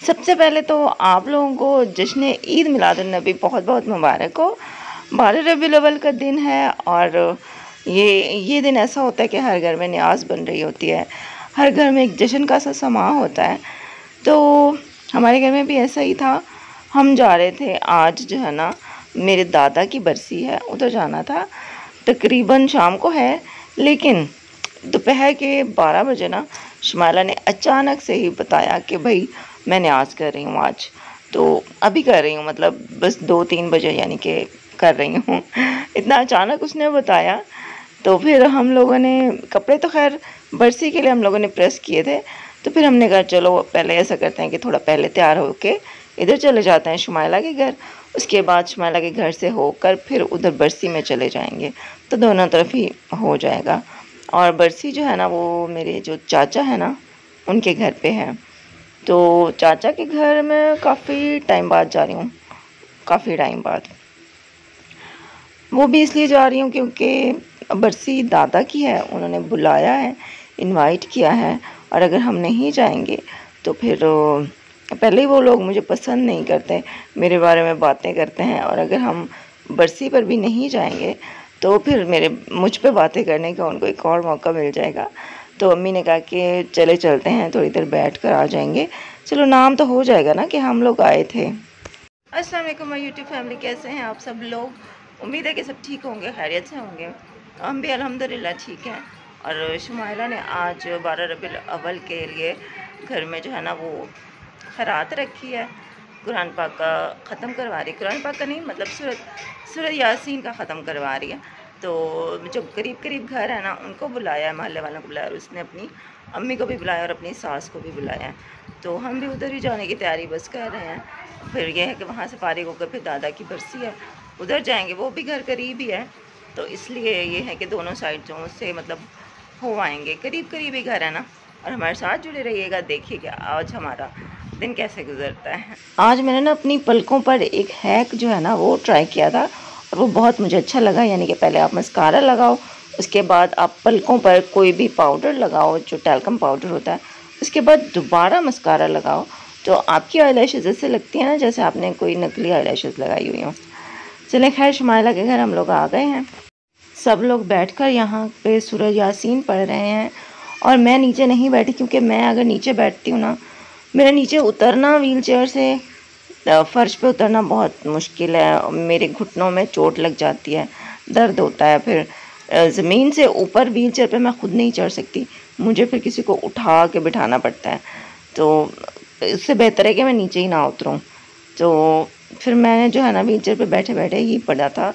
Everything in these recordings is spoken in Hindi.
सबसे पहले तो आप लोगों को जश्न ईद मिलादुन्नबी बहुत बहुत मुबारक हो। 12 रबीउल अव्वल का दिन है और ये दिन ऐसा होता है कि हर घर में न्याज बन रही होती है, हर घर में एक जश्न का सा समा होता है। तो हमारे घर में भी ऐसा ही था। हम जा रहे थे आज, जो है ना, मेरे दादा की बरसी है, उधर जाना था। तकरीबन शाम को है, लेकिन दोपहर के 12 बजे ना शुमाइला ने अचानक से ही बताया कि भाई मैं न्याज कर रही हूँ आज। तो अभी कर रही हूँ, मतलब बस 2-3 बजे यानी कि कर रही हूँ। इतना अचानक उसने बताया। तो फिर हम लोगों ने कपड़े तो खैर बरसी के लिए हम लोगों ने प्रेस किए थे। तो फिर हमने कहा चलो पहले ऐसा करते हैं कि थोड़ा पहले तैयार होके इधर चले जाते हैं शुमाइला के घर। उसके बाद शुमाइला के घर से होकर फिर उधर बरसी में चले जाएंगे, तो दोनों तरफ ही हो जाएगा। और बरसी जो है ना, वो मेरे जो चाचा है ना, उनके घर पे है। तो चाचा के घर में काफ़ी टाइम बाद जा रही हूँ, काफ़ी टाइम बाद। वो भी इसलिए जा रही हूँ क्योंकि बरसी दादा की है, उन्होंने बुलाया है, इनवाइट किया है। और अगर हम नहीं जाएंगे तो फिर पहले ही वो लोग मुझे पसंद नहीं करते, मेरे बारे में बातें करते हैं। और अगर हम बरसी पर भी नहीं जाएंगे तो फिर मुझ पे बातें करने का उनको एक और मौका मिल जाएगा। तो अम्मी ने कहा कि चले चलते हैं, थोड़ी देर बैठ कर आ जाएंगे। चलो नाम तो हो जाएगा ना कि हम लोग आए थे। अस्सलाम वालेकुम माय यूट्यूब फैमिली, कैसे हैं आप सब लोग? उम्मीद है कि सब ठीक होंगे, खैरियत से होंगे। हम भी अल्हम्दुलिल्लाह ठीक हैं। और शुमाइला ने आज 12 रबीउल अव्वल के लिए घर में जो है ना वो खैरात रखी है। कुरान पाक का ख़त्म करवा रही, कुरान पाक का नहीं मतलब सूरत यासीन का ख़त्म करवा रही है। तो जो करीब करीब घर है ना, उनको बुलाया है, मोहल्ले वालों को बुलाया, और उसने अपनी अम्मी को भी बुलाया और अपनी सास को भी बुलाया है। तो हम भी उधर ही जाने की तैयारी बस कर रहे हैं। फिर यह है कि वहाँ से फारिग होकर फिर दादा की बरसी है, उधर जाएंगे। वो भी घर करीब ही है, तो इसलिए ये है कि दोनों साइड जो उससे मतलब हो आएंगे, करीब करीब ही घर है ना। और हमारे साथ जुड़े रहिएगा, देखिएगा आज हमारा दिन कैसे गुजरता है। आज मैंने ना अपनी पलकों पर एक हैक जो है ना वो ट्राई किया था, और वो बहुत मुझे अच्छा लगा। यानी कि पहले आप मस्कारा लगाओ, उसके बाद आप पलकों पर कोई भी पाउडर लगाओ, जो टैल्कम पाउडर होता है, उसके बाद दोबारा मस्कारा लगाओ। तो आपकी आईलैशेज़ ऐसे लगती हैं ना जैसे आपने कोई नकली आईलैशेज़ लगाई हुई हो। चलें, खैर शुमाइला के घर हम लोग आ गए हैं। सब लोग बैठकर यहाँ पे सूरह यासीन पढ़ रहे हैं, और मैं नीचे नहीं बैठी क्योंकि मैं अगर नीचे बैठती हूँ ना, मेरा नीचे उतरना व्हील चेयर से फ़र्श पे उतरना बहुत मुश्किल है। मेरे घुटनों में चोट लग जाती है, दर्द होता है। फिर ज़मीन से ऊपर व्हील चेयर पे मैं खुद नहीं चढ़ सकती, मुझे फिर किसी को उठा के बिठाना पड़ता है। तो इससे बेहतर है कि मैं नीचे ही ना उतरूँ। तो फिर मैंने जो है ना व्हील चेयर पर बैठे बैठे ही पढ़ा था।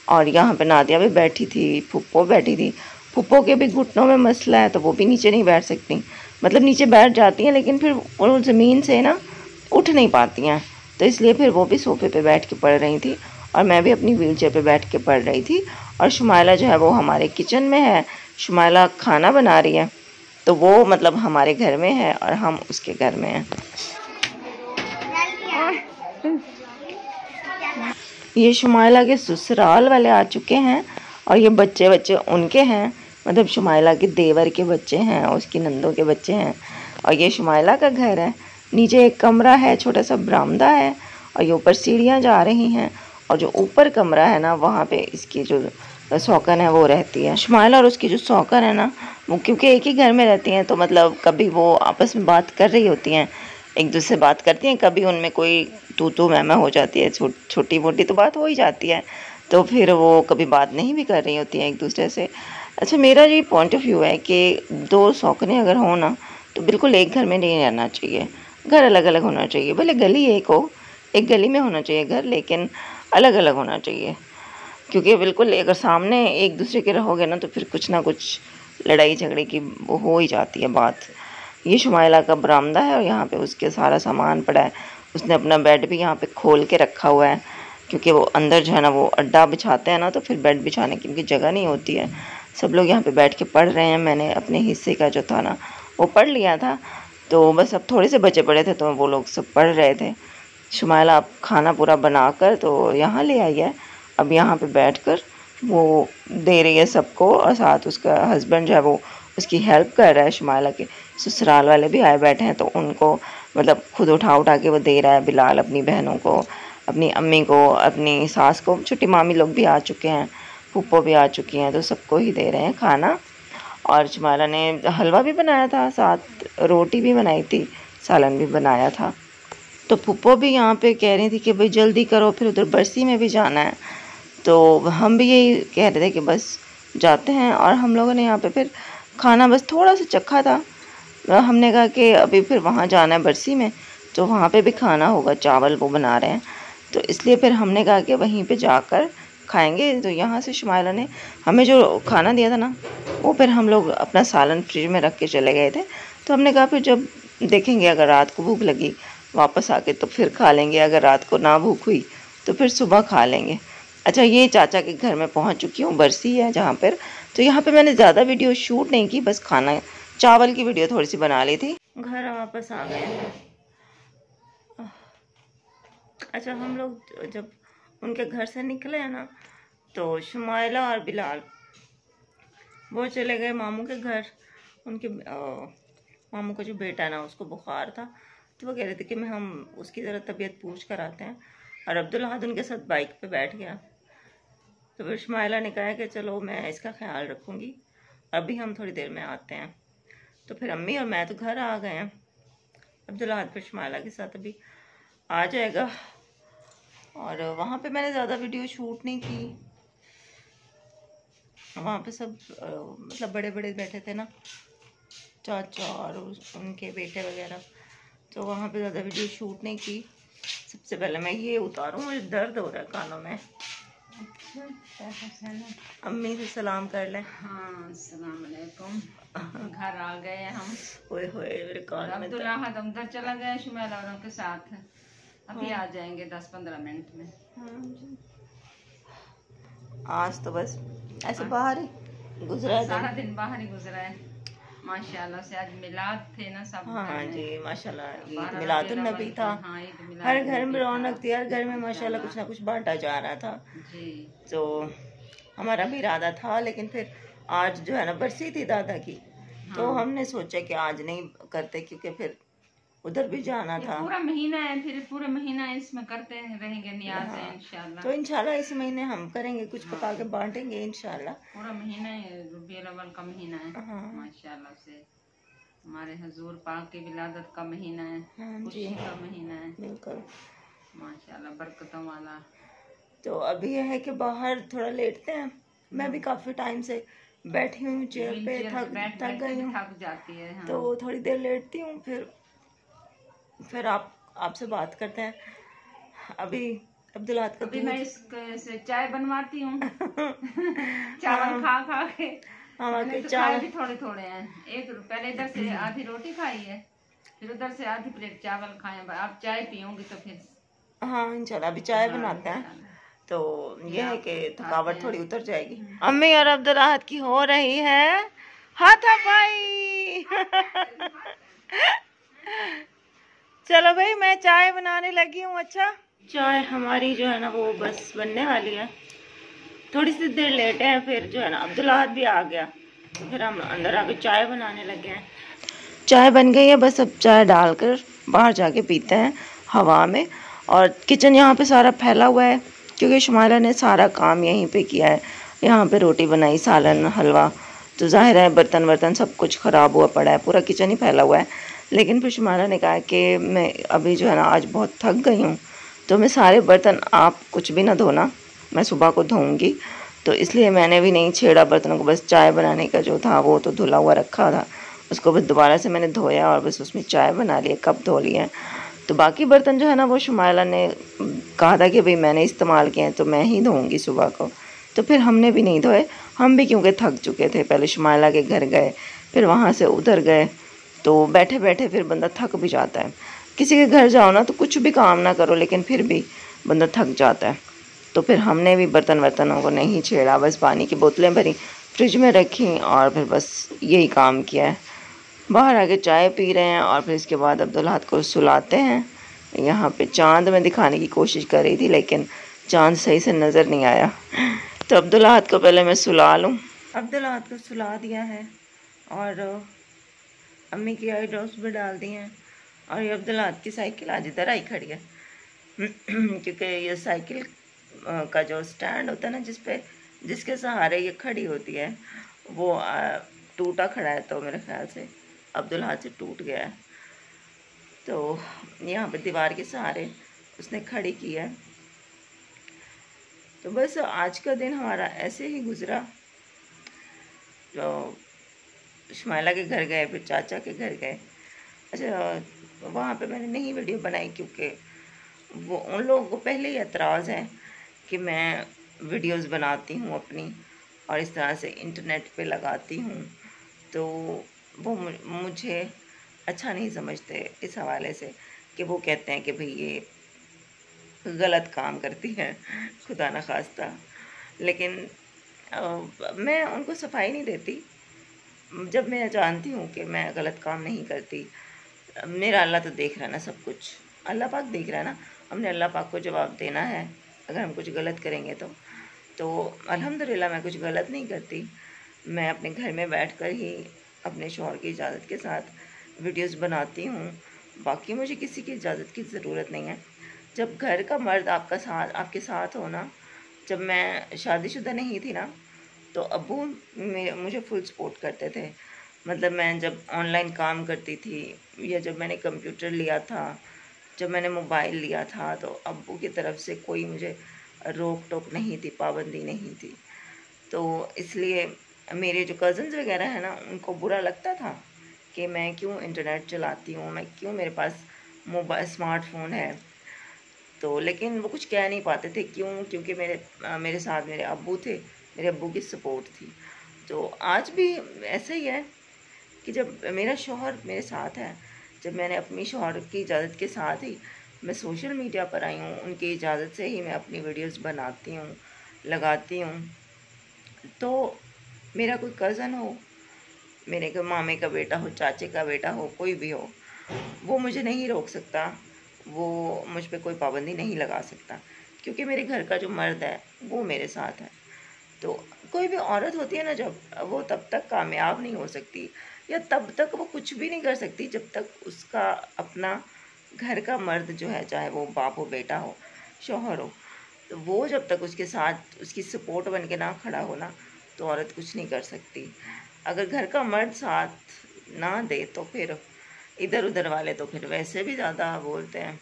और यहाँ पे नादिया भी बैठी थी, फुप्पो बैठी थी। फुप्पो के भी घुटनों में मसला है, तो वो भी नीचे नहीं बैठ सकती। मतलब नीचे बैठ जाती हैं, लेकिन फिर वो ज़मीन से ना उठ नहीं पाती हैं। तो इसलिए फिर वो भी सोफ़े पे बैठ के पढ़ रही थी, और मैं भी अपनी व्हील चेयर पर बैठ के पढ़ रही थी। और शुमाइला जो है वो हमारे किचन में है, शुमाइला खाना बना रही है। तो वो मतलब हमारे घर में है और हम उसके घर में हैं। ये शुमाइला के ससुराल वाले आ चुके हैं, और ये बच्चे उनके हैं, मतलब शुमाइला के देवर के बच्चे हैं, उसकी नंदों के बच्चे हैं। और ये शुमाइला का घर है। नीचे एक कमरा है, छोटा सा बरामदा है, और ये ऊपर सीढ़ियाँ जा रही हैं। और जो ऊपर कमरा है ना, वहाँ पे इसकी जो सौकन है वो रहती है। शुमाइला और उसकी जो सौकन है ना, वो क्योंकि एक ही घर में रहती हैं, तो मतलब कभी वो आपस में बात कर रही होती हैं, एक दूसरे से बात करती हैं। कभी उनमें कोई तू मैं हो जाती है, छोटी मोटी तो बात हो ही जाती है। तो फिर वो कभी बात नहीं भी कर रही होती हैं एक दूसरे से। अच्छा, मेरा ये पॉइंट ऑफ व्यू है कि दो सौकनें अगर हो ना, तो बिल्कुल एक घर में नहीं रहना चाहिए, घर अलग अलग होना चाहिए। भले गली एक हो, एक गली में होना चाहिए घर, लेकिन अलग अलग होना चाहिए। क्योंकि बिल्कुल अगर सामने एक दूसरे के रहोगे ना, तो फिर कुछ ना कुछ लड़ाई झगड़े की वो हो ही जाती है बात। ये शुमाइला का बरामदा है, और यहाँ पे उसके सारा सामान पड़ा है। उसने अपना बेड भी यहाँ पे खोल के रखा हुआ है, क्योंकि वो अंदर जो है ना वो अड्डा बिछाते हैं ना, तो फिर बेड बिछाने की उनकी जगह नहीं होती है। सब लोग यहाँ पे बैठ के पढ़ रहे हैं। मैंने अपने हिस्से का जो था ना वो पढ़ लिया था, तो बस अब थोड़े से बचे पड़े थे, तो वो लोग सब पढ़ रहे थे। शुमाइला अब खाना पूरा बनाकर तो यहाँ ले आई है। अब यहाँ पे बैठकर वो दे रही है सबको, और साथ उसका हस्बैंड जो है वो उसकी हेल्प कर रहा है। शुमाइला के ससुराल वाले भी आए बैठे हैं, तो उनको मतलब खुद उठा उठा के वो दे रहा है। बिलाल अपनी बहनों को, अपनी अम्मी को, अपनी सास को, छोटी मामी लोग भी आ चुके हैं, फूफो भी आ चुकी हैं, तो सबको ही दे रहे हैं खाना। और शुमाइला ने हलवा भी बनाया था, साथ रोटी भी बनाई थी, सालन भी बनाया था। तो फूफो भी यहाँ पे कह रही थी कि भाई जल्दी करो, फिर उधर बरसी में भी जाना है। तो हम भी यही कह रहे थे कि बस जाते हैं। और हम लोगों ने यहाँ पे फिर खाना बस थोड़ा सा चखा था। हमने कहा कि अभी फिर वहाँ जाना है बरसी में, तो वहाँ पे भी खाना होगा, चावल वो बना रहे हैं, तो इसलिए फिर हमने कहा कि वहीं पे जाकर खाएंगे। तो यहाँ से शुमाइला ने हमें जो खाना दिया था ना, वो फिर हम लोग अपना सालन फ्रिज में रख के चले गए थे। तो हमने कहा फिर जब देखेंगे अगर रात को भूख लगी वापस आके तो फिर खा लेंगे, अगर रात को ना भूख हुई तो फिर सुबह खा लेंगे। अच्छा, ये चाचा के घर में पहुँच चुकी हूँ, बरसी है जहाँ पर। तो यहाँ पर मैंने ज़्यादा वीडियो शूट नहीं की, बस खाना चावल की वीडियो थोड़ी सी बना ली थी। घर वापस आ गए हैं। अच्छा, हम लोग जब उनके घर से निकले हैं ना, तो शुमाइला और बिलाल वो चले गए मामू के घर। उनके मामू का जो बेटा है ना, उसको बुखार था, तो वो कह रहे थे कि हम उसकी ज़रा तबीयत पूछ कर आते हैं। और अब्दुल अहद उनके साथ बाइक पे बैठ गया। तो फिर शुमाइला ने कहा कि चलो मैं इसका ख्याल रखूँगी, अभी हम थोड़ी देर में आते हैं। तो फिर अम्मी और मैं तो घर आ गए हैं। अब्दुल अहद फिर शुमाइला के साथ अभी आ जाएगा। और वहाँ पे मैंने ज़्यादा वीडियो शूट नहीं की। वहाँ पे सब मतलब बड़े बड़े बैठे थे ना, चाचा और उनके बेटे वगैरह, तो वहाँ पे ज़्यादा वीडियो शूट नहीं की। सबसे पहले मैं ये उतारूँ, मुझे दर्द हो रहा है कानों में। अम्मी से सलाम कर ले। हाँ, अस्सलाम वालेकुम। घर आ गए हम। ओए होए, मेरे कान में अब्दुल अहद अंदर चला गया शुमाइला और उनके साथ, अभी आ जाएंगे 10-15 मिनट में। आज तो बस ऐसे बाहर ही गुजरा है, सारा दिन बाहर ही गुजरा है माशाल्लाह से। आज मिलाद थे ना सब। हाँ जी, माशाल्लाह ईद मिलादुन नबी था। हाँ, हर घर में रौनक थी, हर घर में माशाल्लाह कुछ ना कुछ बांटा जा रहा था जी। तो हमारा भी इरादा था, लेकिन फिर आज जो है ना बरसी थी दादा की, तो हमने सोचा कि आज नहीं करते, क्योंकि फिर उधर भी जाना था। पूरा महीना है, फिर पूरा महीना इसमें करते रहेंगे नियाज़ है इंशाल्लाह। तो इंशाल्लाह इस महीने हम करेंगे, कुछ पका के बांटेंगे इंशाल्लाह। पूरा महीना है, रबीउल अव्वल का महीना है माशाल्लाह से। हमारे हुजूर पाक की विलादत का महीना है, खुशी का महीना है, बिल्कुल माशाल्लाह बरकतों वाला। तो अभी यह है कि बाहर थोड़ा लेटते हैं। मैं भी काफी टाइम से बैठी हूँ चेयर पे, थक गई हूँ, थक जाती है। हाँ। तो थोड़ी देर लेटती हूँ, फिर आपसे बात करते हैं। अभी अब्दुल अहद का अभी मैं इससे चाय बनवाती हूँ। चावल खा खा के मैंने तो खाए भी थोड़े थोड़े हैं। एक पहले इधर से आधी रोटी खाई है, फिर उधर से आधी प्लेट चावल खाए। आप चाय पियोगी तो फिर हाँ इंशाल्लाह अभी चाय बनाते हैं, तो ये है कि थकावट थोड़ी उतर जाएगी। अम्मी और अब्दुल अहद की हो रही है हाथापाई। चलो भाई, मैं चाय बनाने लगी हूँ। अच्छा, चाय हमारी जो है ना वो बस बनने वाली है, थोड़ी सी देर लेटे हैं, फिर जो है ना अब्दुल अहद भी आ गया, फिर हम अंदर आके चाय बनाने लगे हैं। चाय बन गई है, बस अब चाय डालकर बाहर जाके पीते हैं हवा में। और किचन यहाँ पे सारा फैला हुआ है, क्योंकि शुमाइला ने सारा काम यहीं पे किया है। यहाँ पे रोटी बनाई, सालन, हलवा, तो जाहिर है बर्तन वर्तन सब कुछ ख़राब हुआ पड़ा है, पूरा किचन ही फैला हुआ है। लेकिन फिर शुमाइला ने कहा कि मैं अभी जो है ना आज बहुत थक गई हूँ, तो मैं सारे बर्तन, आप कुछ भी ना धोना, मैं सुबह को धोऊंगी। तो इसलिए मैंने भी नहीं छेड़ा बर्तनों को, बस चाय बनाने का जो था वो तो धुला हुआ रखा था, उसको बस दोबारा से मैंने धोया और बस उसमें चाय बना ली, कप धो लिए हैं। तो बाकी बर्तन जो है ना वो शुमाइला ने कहा था कि भाई मैंने इस्तेमाल किए हैं तो मैं ही धोऊंगी सुबह को, तो फिर हमने भी नहीं धोए। हम भी क्योंकि थक चुके थे, पहले शुमाइला के घर गए, फिर वहाँ से उधर गए, तो बैठे बैठे फिर बंदा थक भी जाता है। किसी के घर जाओ ना तो कुछ भी काम ना करो, लेकिन फिर भी बंदा थक जाता है। तो फिर हमने भी बर्तन वर्तनों को नहीं छेड़ा, बस पानी की बोतलें भरी, फ्रिज में रखी और फिर बस यही काम किया है। बाहर आके चाय पी रहे हैं और फिर इसके बाद अब्दुल अहद को सुलाते हैं। यहाँ पे चांद में दिखाने की कोशिश कर रही थी, लेकिन चांद सही से नज़र नहीं आया, तो अब्दुल अहद को पहले मैं सुला लूँ। अब्दुल अहद को सुला दिया है और अम्मी की आई ड्रॉप्स भी डाल दी हैं और ये अब्दुल्ला की साइकिल आज इधर आई खड़ी है क्योंकि ये साइकिल का जो स्टैंड होता है ना, जिसके सहारे ये खड़ी होती है, वो टूटा खड़ा है। तो मेरे ख्याल से अब्दुल हाथ से टूट गया है, तो यहाँ पे दीवार के सहारे उसने खड़ी की है। तो बस आज का दिन हमारा ऐसे ही गुजरा। तो शुमाइला के घर गए, फिर चाचा के घर गए। अच्छा, वहाँ पे मैंने नहीं वीडियो बनाई क्योंकि वो उन लोगों को पहले ही एतराज़ है कि मैं वीडियोस बनाती हूँ अपनी और इस तरह से इंटरनेट पे लगाती हूँ, तो वो मुझे अच्छा नहीं समझते इस हवाले से कि वो कहते हैं कि भाई ये गलत काम करती है, खुदा न खास्ता। लेकिन मैं उनको सफाई नहीं देती जब मैं जानती हूँ कि मैं गलत काम नहीं करती। मेरा अल्लाह तो देख रहा है ना सब कुछ, अल्लाह पाक देख रहा है ना। हमने अल्लाह पाक को जवाब देना है अगर हम कुछ गलत करेंगे तो अल्हम्दुलिल्लाह मैं कुछ गलत नहीं करती। मैं अपने घर में बैठकर ही अपने शौहर की इजाज़त के साथ वीडियोस बनाती हूँ। बाकी मुझे किसी की इजाज़त की ज़रूरत नहीं है। जब घर का मर्द आपके साथ हो ना, जब मैं शादीशुदा नहीं थी ना, तो अब्बू मुझे फुल सपोर्ट करते थे। मतलब मैं जब ऑनलाइन काम करती थी या जब मैंने कंप्यूटर लिया था, जब मैंने मोबाइल लिया था, तो अब्बू की तरफ से कोई मुझे रोक टोक नहीं थी, पाबंदी नहीं थी। तो इसलिए मेरे जो कज़न्स वगैरह हैं ना, उनको बुरा लगता था कि मैं क्यों इंटरनेट चलाती हूँ, मैं क्यों, मेरे पास मोबाइल स्मार्टफ़ोन है। तो लेकिन वो कुछ कह नहीं पाते थे, क्यों? क्योंकि मेरे साथ मेरे अब्बू थे, मेरे अब्बू की सपोर्ट थी। तो आज भी ऐसा ही है कि जब मेरा शौहर मेरे साथ है, जब मैंने अपनी शौहर की इजाज़त के साथ ही मैं सोशल मीडिया पर आई हूँ, उनकी इजाज़त से ही मैं अपनी वीडियोस बनाती हूँ, लगाती हूँ। तो मेरा कोई कज़न हो, मेरे के मामे का बेटा हो, चाचे का बेटा हो, कोई भी हो, वो मुझे नहीं रोक सकता, वो मुझ पे कोई पाबंदी नहीं लगा सकता, क्योंकि मेरे घर का जो मर्द है वो मेरे साथ है। तो कोई भी औरत होती है ना, जब वो तब तक कामयाब नहीं हो सकती या तब तक वो कुछ भी नहीं कर सकती जब तक उसका अपना घर का मर्द जो है, चाहे वो बाप हो, बेटा हो, शौहर हो, तो वो जब तक उसके साथ उसकी सपोर्ट बन के ना खड़ा हो ना, तो औरत कुछ नहीं कर सकती। अगर घर का मर्द साथ ना दे तो फिर इधर उधर वाले तो फिर वैसे भी ज़्यादा बोलते हैं।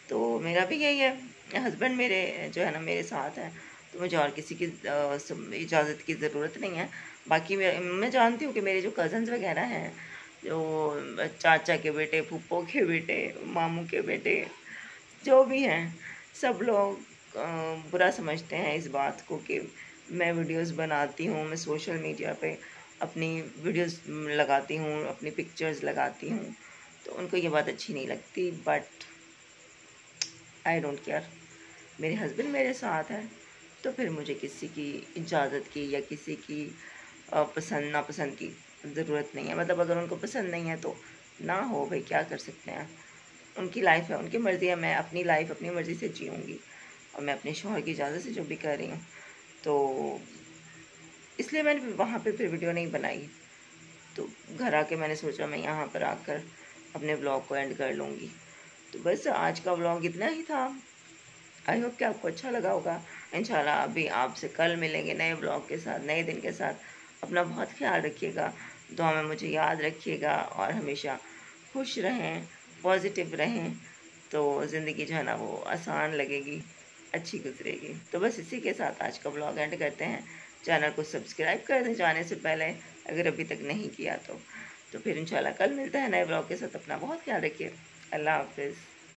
तो मेरा भी यही है, हस्बैंड मेरे जो है ना मेरे साथ है, तो मुझे और किसी की इजाज़त की ज़रूरत नहीं है। बाकी मैं जानती हूँ कि मेरे जो कज़न्स वगैरह हैं, जो चाचा के बेटे, फूफो के बेटे, मामू के बेटे, जो भी हैं, सब लोग बुरा समझते हैं इस बात को कि मैं वीडियोस बनाती हूँ, मैं सोशल मीडिया पे अपनी वीडियोस लगाती हूँ, अपनी पिक्चर्स लगाती हूँ, तो उनको ये बात अच्छी नहीं लगती। बट आई डोंट केयर, मेरे हस्बैंड मेरे साथ है, तो फिर मुझे किसी की इजाज़त की या किसी की पसंद नापसंद की ज़रूरत नहीं है। मतलब अगर उनको पसंद नहीं है तो ना हो भाई, क्या कर सकते हैं, उनकी लाइफ है, उनकी मर्ज़ी है। मैं अपनी लाइफ अपनी मर्ज़ी से जीऊँगी और मैं अपने शौहर की इजाज़त से जो भी कर रही हूँ, तो इसलिए मैंने वहाँ पे फिर वीडियो नहीं बनाई। तो घर आके मैंने सोचा मैं यहाँ पर आकर अपने ब्लॉग को एंड कर लूँगी। तो बस आज का ब्लॉग इतना ही था। आई होप कि आपको अच्छा लगा होगा। इंशाल्लाह अभी आपसे कल मिलेंगे नए ब्लॉग के साथ, नए दिन के साथ। अपना बहुत ख्याल रखिएगा, दुआ में मुझे याद रखिएगा और हमेशा खुश रहें, पॉजिटिव रहें, तो ज़िंदगी जो है ना वो आसान लगेगी, अच्छी गुजरेगी। तो बस इसी के साथ आज का ब्लॉग एंड करते हैं। चैनल को सब्सक्राइब कर दें जाने से पहले, अगर अभी तक नहीं किया तो फिर इंशाल्लाह कल मिलता है नए ब्लॉग के साथ। अपना बहुत ख्याल रखिए। अल्लाह हाफिज़।